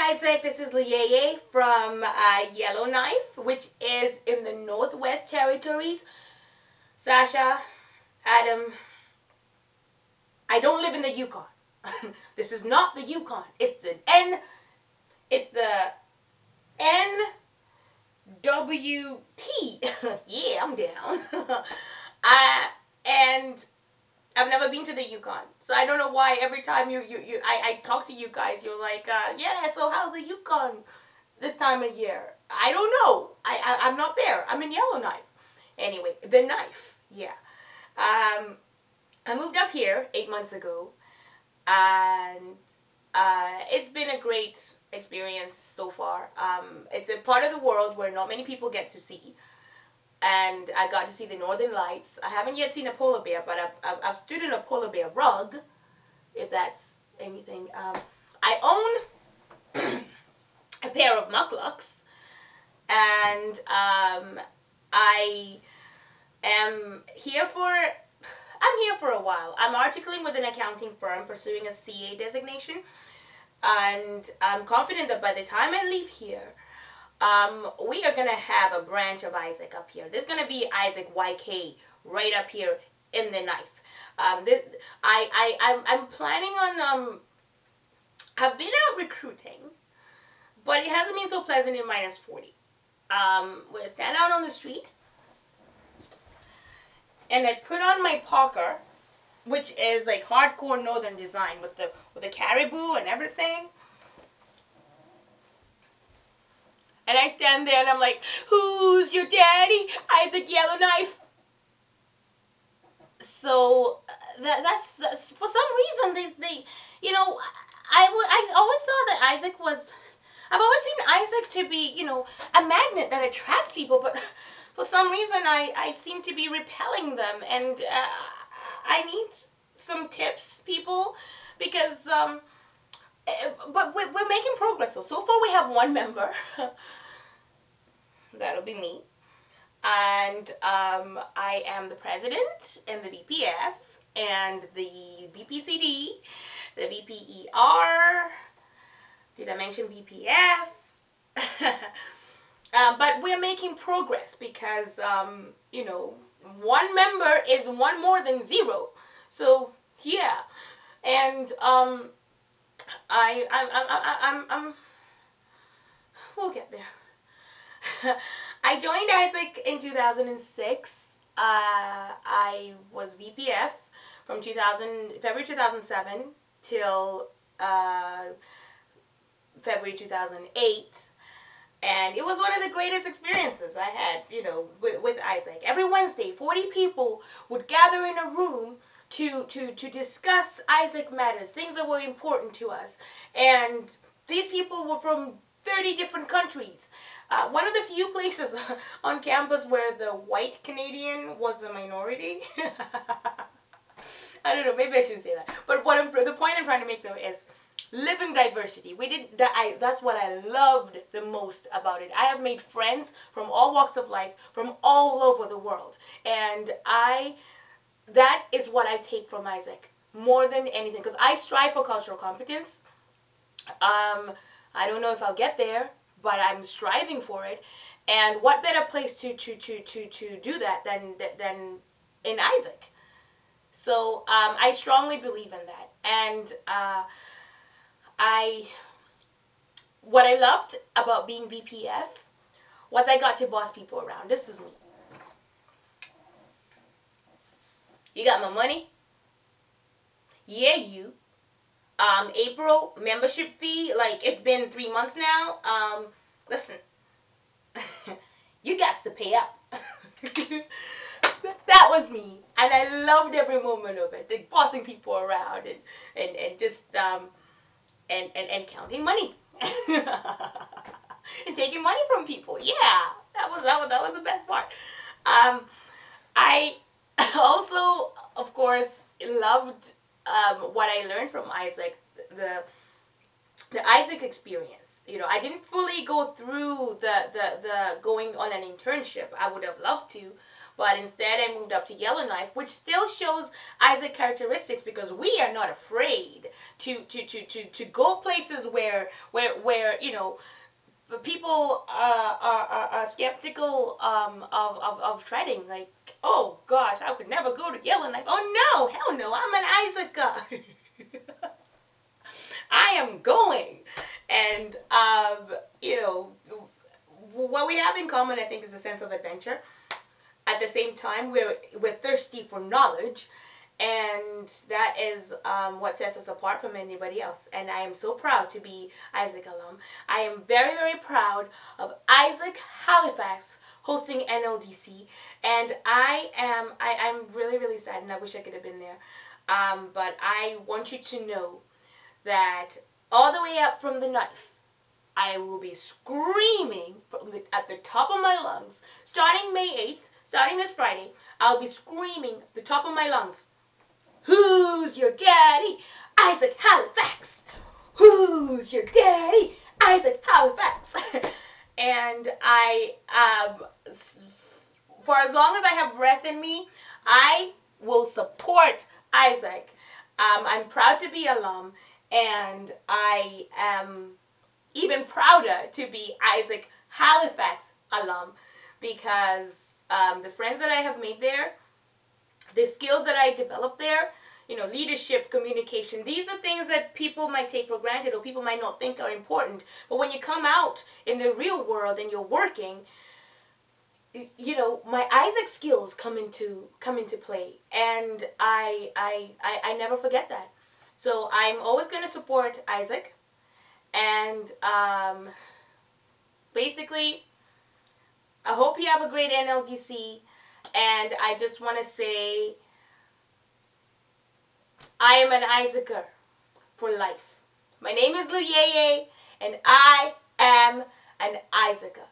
Isaac. This is Lieye from Yellowknife, which is in the Northwest Territories. Sasha, Adam, I don't live in the Yukon. This is not the Yukon. It's the NWT. Yeah, I'm down. And I've never been to the Yukon, so I don't know why every time I talk to you guys, you're like, yeah, so how's the Yukon this time of year? I don't know. I'm not there. I'm in Yellowknife. Anyway, the knife, yeah. I moved up here 8 months ago, and it's been a great experience so far. It's a part of the world where not many people get to see. And I got to see the Northern Lights. I haven't yet seen a polar bear, but I've stood in a polar bear rug, if that's anything. I own a pair of mucklucks, and I am here for. I'm here for a while. I'm articling with an accounting firm, pursuing a CA designation, and I'm confident that by the time I leave here, we are going to have a branch of Isaac up here. There's going to be Isaac YK right up here in the knife. I'm planning on, I've been out recruiting, but it hasn't been so pleasant in -40. We'll stand out on the street, and I put on my parka, which is like hardcore northern design with the caribou and everything. And I stand there and I'm like, who's your daddy? Isaac Yellowknife. So that's for some reason they you know, I always thought that Isaac was, I've always seen Isaac to be, you know, a magnet that attracts people, but for some reason I seem to be repelling them, and I need some tips, people, because but we're making progress. So far we have one member. That'll be me. And I am the president and the VPF and the VPCD, the VPER. Did I mention VPF? But we're making progress because, you know, one member is one more than zero. So, yeah. And we'll get there. I joined Isaac in 2006. I was VPF from February 2007 till February 2008. And it was one of the greatest experiences I had, you know, with Isaac. Every Wednesday, 40 people would gather in a room to discuss Isaac matters, things that were important to us. And these people were from 30 different countries. One of the few places on campus where the white Canadian was the minority. I don't know, maybe I shouldn't say that. But the point I'm trying to make, though, is live in diversity. That's what I loved the most about it. I have made friends from all walks of life, from all over the world. And that is what I take from Isaac more than anything, because I strive for cultural competence. I don't know if I'll get there, but I'm striving for it. And what better place to do that than in Isaac? So I strongly believe in that. And what I loved about being VPF was I got to boss people around. This is me. You got my money? Yeah, you. April membership fee, like, it's been 3 months now. Listen, you got to pay up. That was me, and I loved every moment of it. Like, bossing people around and just and counting money and taking money from people. Yeah, that was the best part. I also, of course, loved what I learned from Isaac, the Isaac experience. I didn't fully go through the going on an internship. I would have loved to, but instead I moved up to Yellowknife, which still shows Isaac characteristics because we are not afraid to go places where people are skeptical of treading. Like, oh gosh, I could never go to Yellowknife. Oh no, hell no, I'm an Isaac. I am going. And, what we have in common, I think, is a sense of adventure. At the same time, we're thirsty for knowledge, and that is what sets us apart from anybody else. And I am so proud to be Isaac alum. I am very, very proud of Isaac Halifax hosting NLDC, and I'm really, really sad, and I wish I could have been there. But I want you to know that all the way up from the knife, I will be screaming at the top of my lungs, starting May 8th, starting this Friday. I'll be screaming at the top of my lungs, "Who's your daddy? Isaac Halifax! Who's your daddy? Isaac Halifax!" And for as long as I have breath in me, I will support Isaac. I'm proud to be alum, and I am even prouder to be Isaac Halifax alum, because the friends that I have made there, the skills that I developed there, leadership, communication, these are things that people might take for granted or people might not think are important. But when you come out in the real world and you're working, my Isaac skills come into play, and I never forget that. So I'm always going to support Isaac, and basically, I hope you have a great NLDC, and I just want to say, I am an Isaacer for life. My name is Luyeye, and I am an Isaacer.